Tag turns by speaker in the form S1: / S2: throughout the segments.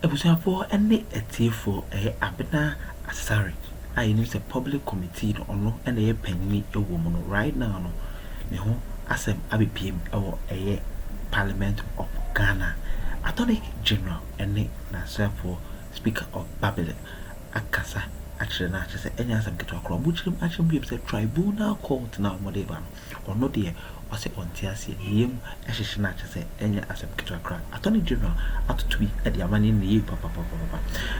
S1: for any for a Abena Asari. I use a public committee no and a penny a woman right now. No, me asem ABPM or a Parliament of Ghana. Attorney General and na for Speaker of Babylon Akasa. Actually, not just any as I'm getting a crowd, which actually be a tribunal court now, whatever, or no dear, or say on TRC, him, as she not just say any as I'm getting a crowd. Attorney General, out to be at the money in the year, papa.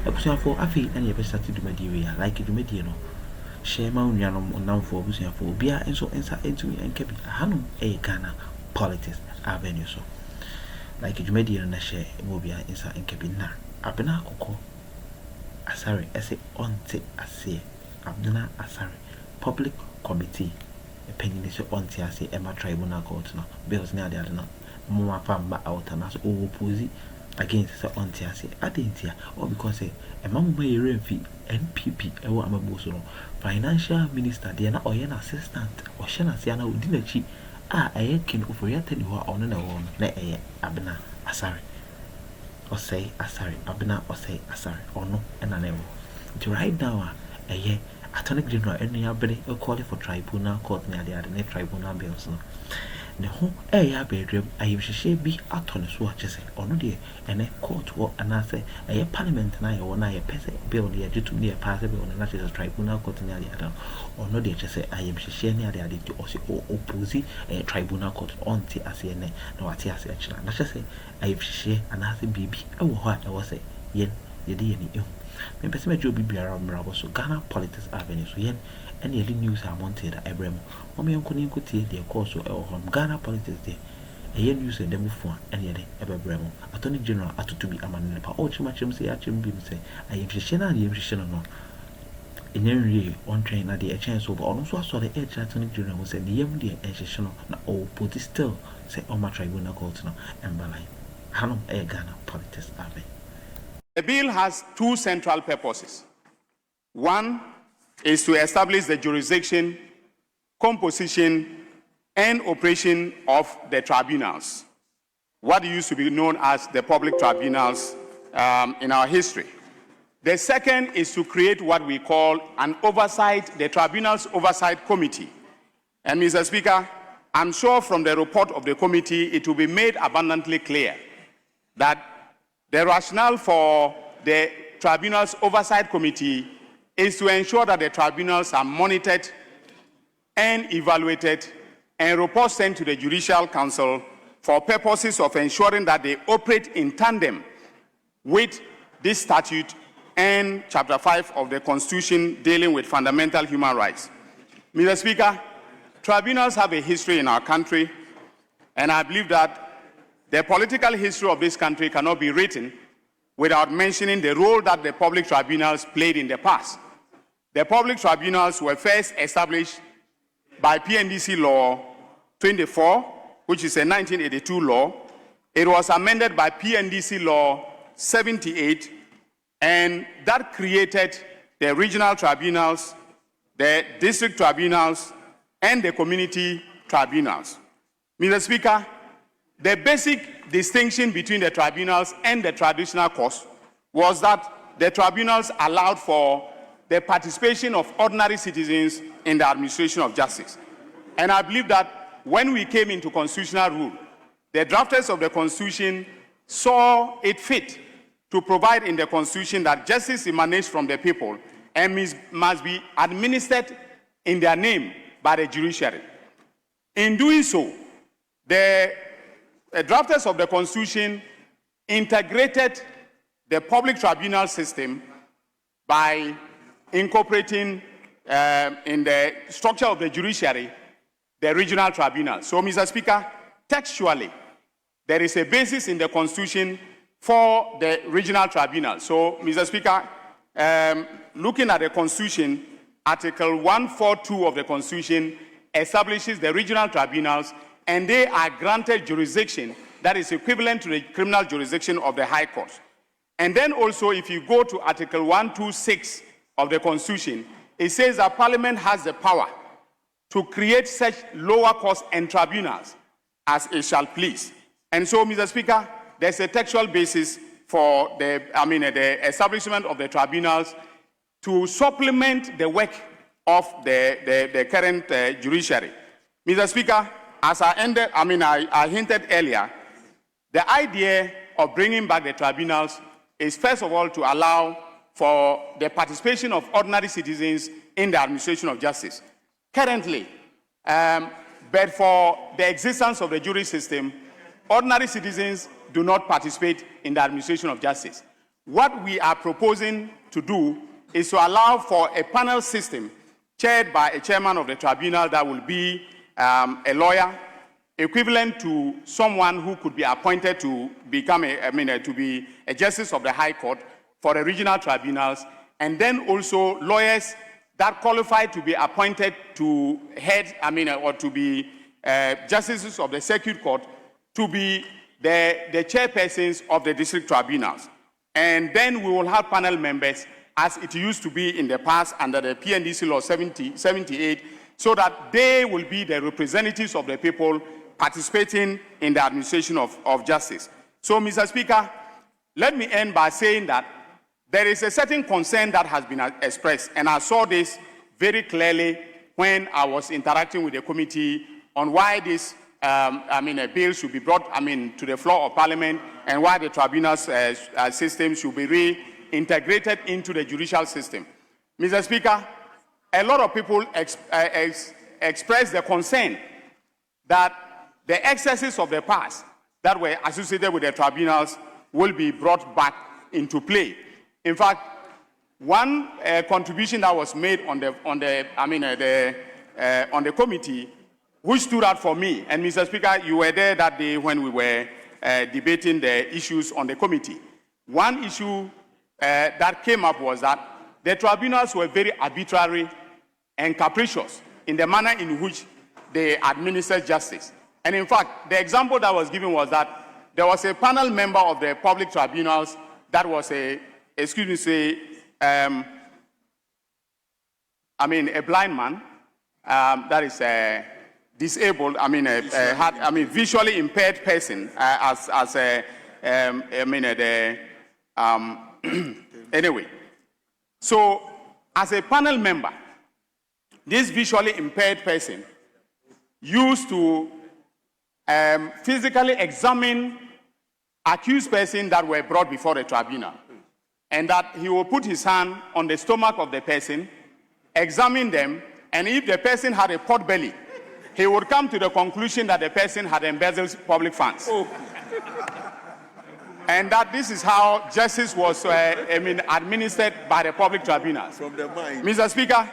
S1: A person for I feel any ever started to Media, like it to Mediano. Share my own now for Busia for Bia and so inside into me and kept Hanum a Ghana politics, Afenyo so. Like it to Mediano, and share Mobia inside and kept na Abena Coco. Asari, ese onte ase Abena Asari Public Committee a penny is onte ase Emma Tribunal Court no bills near the other no more famba out and as over pussy against the onte ase adentia or because a mamma may fee NPP ewa amabuso financial minister Diana or an assistant or Shana Siana within a cheap a kin of reacting who are on and on na Abena Asari. Osei Asari, Abena Osei Asari, or no, and an ever. To right now, a year, Attorney General, any abbe, a call for tribunal court near the other tribunal bills. The whole air bedroom, I should be attorney's watches, or no dear, and a court or an answer, a parliament and I or a peasant bill near to near passable and not as tribunal court near the other, or no dear, just say, I am share near the other to also oppose a tribunal court on TRC, no, at TRC, not just say. I share another baby. Oh, what I was say, yen, ye dear, you. Maybe some job be around Bravo, so Ghana politics Afenyo, so yen, and the news I wanted at Abraham. Or me uncle Ninkuti, their course or from Ghana politics there. A yen use a demo for any day, Abraham. Attorney General, at to be a man, but all too much, say, say, I am Shana, I am Shana, no. In every one train at the chance over, also I saw the edge Attorney General was said, the MD and Shana, no, put it still, say, all my tribunal court now, and Balai. Ghana politics Afenyo.
S2: The bill has two central purposes. One is to establish the jurisdiction, composition, and operation of the tribunals, what used to be known as the public tribunals in our history. The second is to create what we call an oversight, the Tribunals Oversight Committee. And Mr. Speaker, I'm sure from the report of the committee, it will be made abundantly clear that the rationale for the Tribunals Oversight Committee is to ensure that the tribunals are monitored and evaluated and reports sent to the Judicial Council for purposes of ensuring that they operate in tandem with this statute and Chapter 5 of the Constitution dealing with fundamental human rights. Mr. Speaker, tribunals have a history in our country, and I believe that the political history of this country cannot be written without mentioning the role that the public tribunals played in the past. The public tribunals were first established by PNDC Law 24, which is a 1982 law. It was amended by PNDC Law 78, and that created the regional tribunals, the district tribunals, and the community tribunals. Mr. Speaker, the basic distinction between the tribunals and the traditional courts was that the tribunals allowed for the participation of ordinary citizens in the administration of justice. And I believe that when we came into constitutional rule, the drafters of the Constitution saw it fit to provide in the Constitution that justice emanates from the people and must be administered in their name by the judiciary. In doing so, the drafters of the Constitution integrated the public tribunal system by incorporating in the structure of the judiciary the regional tribunal. So, Mr. Speaker, textually, there is a basis in the Constitution for the regional tribunal. So, Mr. Speaker, looking at the Constitution, Article 142 of the Constitution establishes the regional tribunals, and they are granted jurisdiction that is equivalent to the criminal jurisdiction of the High Court. And then also, if you go to Article 126 of the Constitution, it says that Parliament has the power to create such lower courts and tribunals as it shall please. And so, Mr. Speaker, there's a textual basis for the establishment of the tribunals to supplement the work of the current judiciary. Mr. Speaker, as I hinted earlier, the idea of bringing back the tribunals is first of all to allow for the participation of ordinary citizens in the administration of justice. Currently, but for the existence of the jury system, ordinary citizens do not participate in the administration of justice. What we are proposing to do is to allow for a panel system chaired by a chairman of the tribunal that will be a lawyer, equivalent to someone who could be appointed to become to be a justice of the High Court for the regional tribunals, and then also lawyers that qualify to be appointed to head, or to be justices of the Circuit Court, to be the chairpersons of the district tribunals. And then we will have panel members, as it used to be in the past under the PNDC law 78, so that they will be the representatives of the people participating in the administration of justice. So, Mr. Speaker, let me end by saying that there is a certain concern that has been expressed, and I saw this very clearly when I was interacting with the committee on why this a bill should be brought to the floor of Parliament, and why the tribunals system should be reintegrated into the judicial system. Mr. Speaker, a lot of people express the concern that the excesses of the past that were associated with the tribunals will be brought back into play. In fact, one contribution that was made on the committee, which stood out for me, and Mr. Speaker, you were there that day when we were debating the issues on the committee. One issue that came up was that the tribunals were very arbitrary and capricious in the manner in which they administer justice. And in fact, the example that was given was that there was a panel member of the public tribunals that was a blind man, that is disabled, visually impaired person, anyway. So, as a panel member, this visually impaired person used to physically examine accused persons that were brought before the tribunal, and that he will put his hand on the stomach of the person, examine them, and if the person had a pot belly, he would come to the conclusion that the person had embezzled public funds. Oh. And that this is how justice was administered by the public tribunals. From the mind. Mr. Speaker,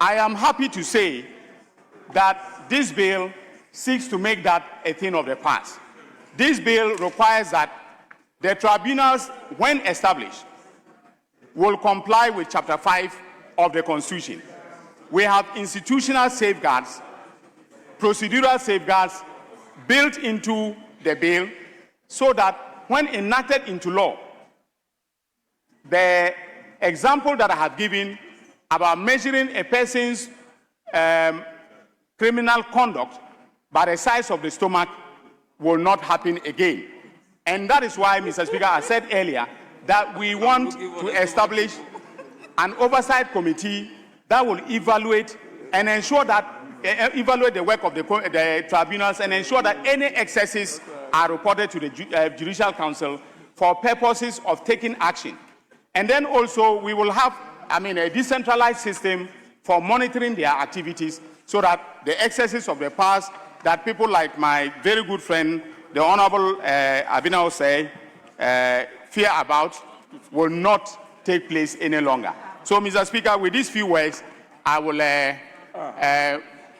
S2: I am happy to say that this bill seeks to make that a thing of the past. This bill requires that the tribunals, when established, will comply with Chapter 5 of the Constitution. We have institutional safeguards, procedural safeguards built into the bill, so that when enacted into law, the example that I have given about measuring a person's criminal conduct by the size of the stomach will not happen again. And that is why, Mr. Speaker, I said earlier that we want to establish an oversight committee that will evaluate and ensure that evaluate the work of the tribunals and ensure that any excesses are reported to the Judicial Council for purposes of taking action. And then also we will have a decentralized system for monitoring their activities, so that the excesses of the past that people like my very good friend, the Honorable Abena Osei, fear about will not take place any longer. So, Mr. Speaker, with these few words, I will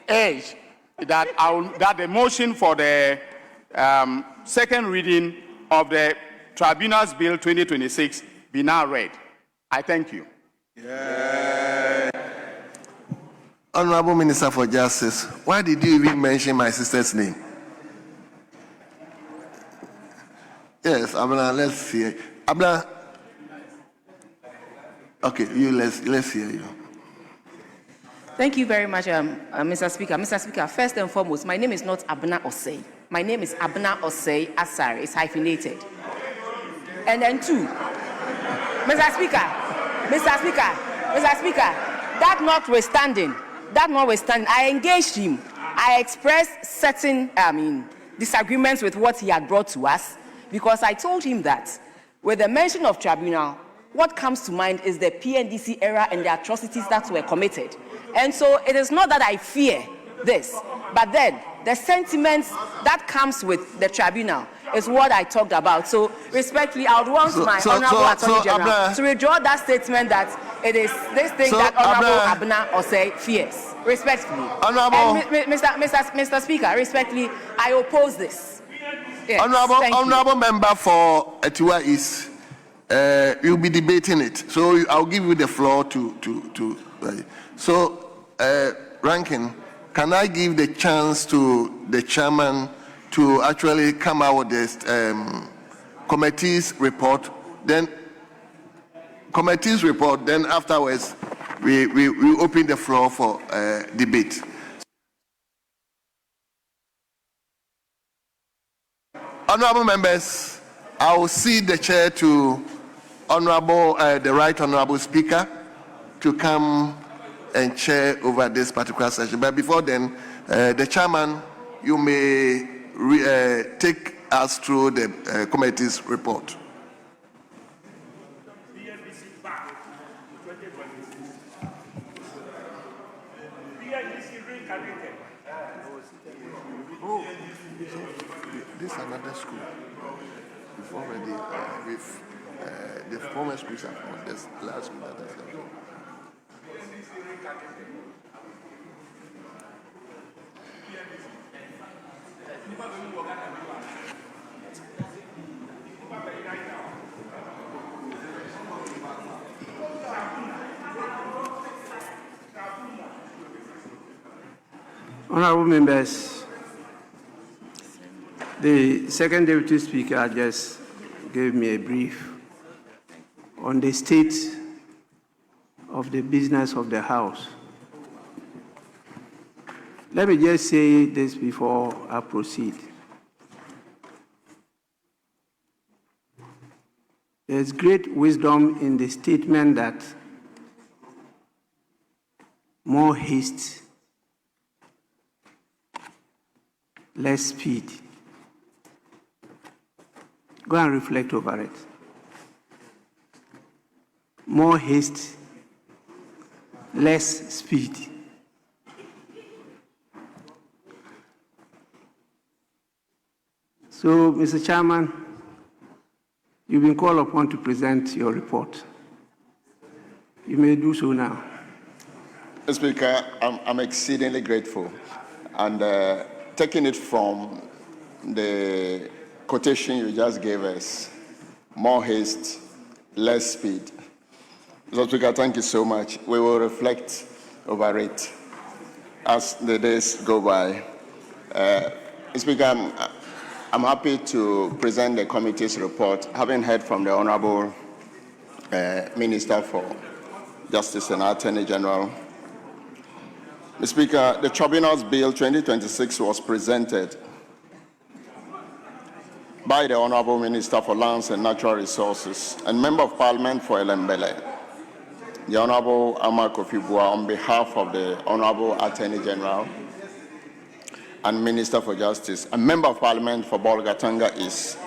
S2: urge that the motion for the second reading of the Tribunals Bill 2026 be now read. I thank you.
S3: Yeah. Honorable Minister for Justice, why did you even mention my sister's name? Yes, Abena, let's hear. Abena, okay, let's hear you.
S4: Thank you very much, Mr. Speaker. Mr. Speaker, first and foremost, my name is not Abena Osei. My name is Abena Osei Asari. It's hyphenated. And then 2, Mr. Speaker, that notwithstanding, I engaged him. I expressed certain, disagreements with what he had brought to us, because I told him that with the mention of tribunal, what comes to mind is the PNDC era and the atrocities that were committed. And so it is not that I fear this, but then the sentiments that comes with the tribunal is what I talked about. So respectfully, I would want my Honorable Attorney General to withdraw that statement that it is this thing that Honorable Abena Osei fears. Respectfully.
S3: Honorable.
S4: And Mr. Speaker, respectfully, I oppose this. Yes,
S3: Honorable member for Etiwa East, you'll be debating it. So I'll give you the floor Ranking, can I give the chance to the chairman to actually come out with this committee's report? Then afterwards we open the floor for debate. Honorable members, I will cede the chair to the Right Honorable Speaker to come and chair over this particular session. But before then, the chairman, you may take us through the committee's report. This is another school. We've already, the former schools have got this last school that is there.
S5: Honorable members, the second deputy speaker just gave me a brief on the state of the business of the House. Let me just say this before I proceed. There's great wisdom in the statement that more haste, less speed. Go and reflect over it. More haste, less speed. So, Mr. Chairman, you've been called upon to present your report. You may do so now.
S6: Mr. Speaker, I'm exceedingly grateful. And taking it from the quotation you just gave us, more haste, less speed. Mr. Speaker, thank you so much. We will reflect over it as the days go by. Mr. Speaker, I'm happy to present the committee's report, having heard from the Honorable Minister for Justice and Attorney General. Mr. Speaker, the Tribunal's Bill 2026 was presented by the Honorable Minister for Lands and Natural Resources and Member of Parliament for Elembele, the Honorable Ama Kofi-Boa, on behalf of the Honorable Attorney General and Minister for Justice and Member of Parliament for Bolgatanga East,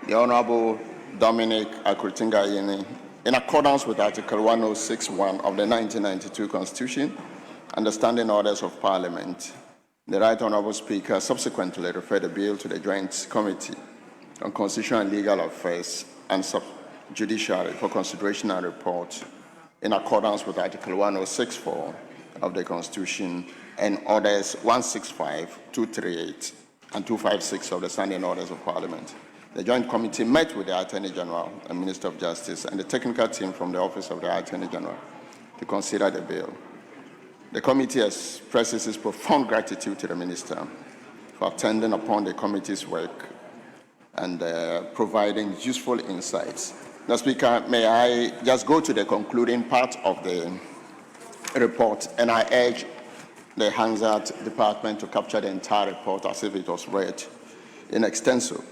S6: the Honorable Dominic Akuritinga-Yeni, in accordance with Article 106(1) of the 1992 Constitution and the Standing Orders of Parliament. The Right Honorable Speaker subsequently referred the bill to the Joint Committee on Constitutional and Legal Affairs and Judiciary for consideration and report in accordance with Article 106(4) of the Constitution and Orders 165, 238, and 256 of the Standing Orders of Parliament. The Joint Committee met with the Attorney General and Minister of Justice and the technical team from the Office of the Attorney General to consider the bill. The committee expresses its profound gratitude to the Minister for attending upon the committee's work and providing useful insights. Now, Speaker, may I just go to the concluding part of the report, and I urge the Hansard Department to capture the entire report as if it was read in extenso.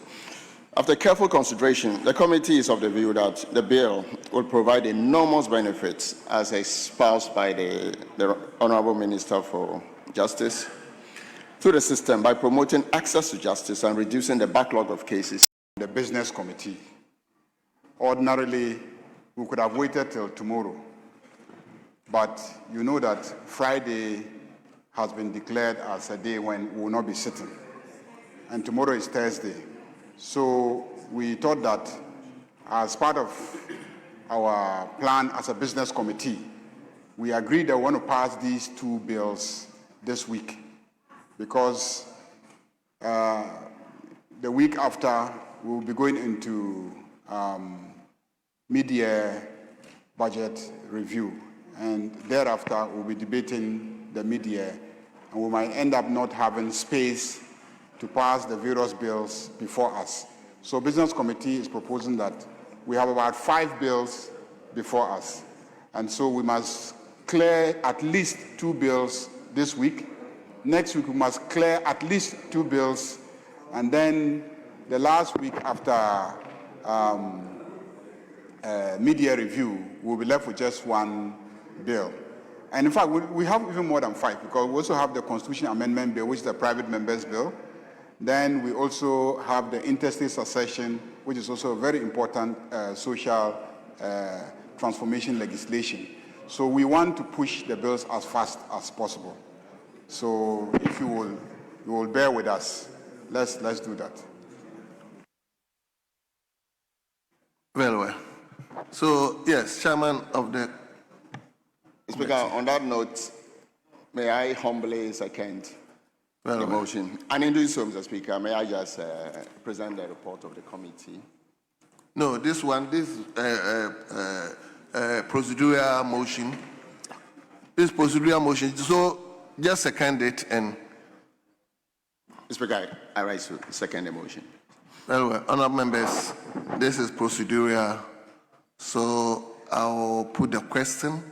S6: After careful consideration, the committee is of the view that the bill will provide enormous benefits as espoused by the Honorable Minister for Justice through the system by promoting access to justice and reducing the backlog of cases.
S2: The business committee. Ordinarily, we could have waited till tomorrow, but you know that Friday has been declared as a day when we will not be sitting, and tomorrow is Thursday. So we thought that as part of our plan as a business committee, we agreed that we want to pass these two bills this week, because the week after we will be going into mid-year budget review, and thereafter we'll be debating the mid-year, and we might end up not having space to pass the various bills before us. So business committee is proposing that we have about 5 bills before us, and so we must clear at least 2 bills this week. Next week we must clear at least 2 bills, and then the last week after mid-year review, we'll be left with just 1 bill. And in fact, we have even more than 5, because we also have the Constitution Amendment Bill, which is the private members bill. Then we also have the interstate succession, which is also a very important social transformation legislation. So we want to push the bills as fast as possible. So if you will bear with us, let's do that.
S3: Very well. So, yes, Chairman of the...
S6: Speaker, on that note, may I humbly second the motion? And in doing so, Mr. Speaker, may I just present the report of the committee?
S3: No, this procedural motion. This procedural motion, so just second it and...
S6: Speaker, I rise to second the motion.
S3: Very well. Honourable members, this is procedural, so I'll put the question,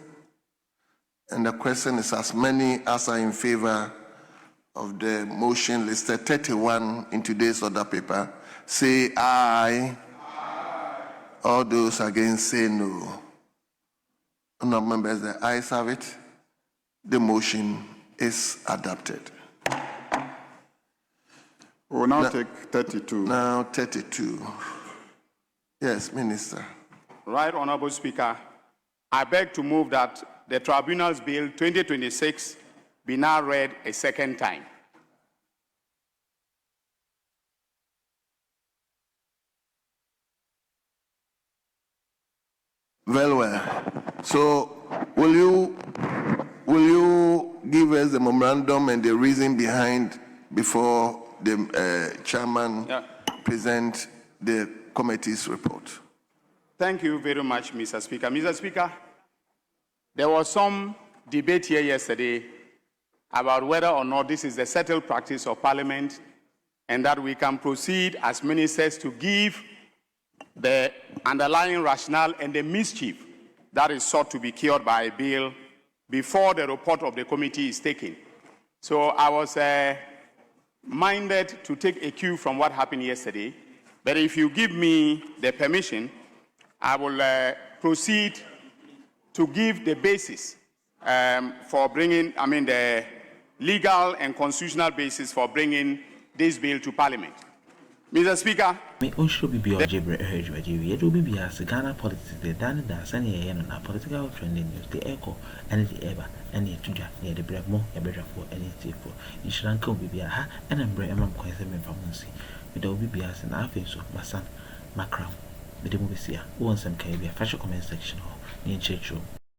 S3: and the question is as many as are in favor of the motion listed 31 in today's order paper, say aye. Aye. All those against say no. Honourable members, the ayes have it. The motion is adopted.
S2: We will now take 32.
S3: Now 32. Yes, Minister.
S2: Right, Honorable Speaker, I beg to move that the Tribunal's Bill 2026 be now read a second time.
S3: Very well. So, will you give us the memorandum and the reason behind before the chairman present the committee's report?
S2: Thank you very much, Mr. Speaker. Mr. Speaker, there was some debate here yesterday about whether or not this is the settled practice of Parliament and that we can proceed as ministers to give the underlying rationale and the mischief that is sought to be cured by a bill before the report of the committee is taken. So I was minded to take a cue from what happened yesterday, but if you give me the permission, I will proceed to give the basis for bringing, the legal and constitutional basis for bringing this bill to Parliament. Mr. Speaker,
S1: Ghana politics, the political trending news, the echo, and the ever, and the tuja, near the bread more, a better for any for insurance will be a ha, and a bread among Quaysam from Muncie. With the OBBS and Afenyo, my son, Macron, the Demosia, who wants some can be a fashion comment section or near church room.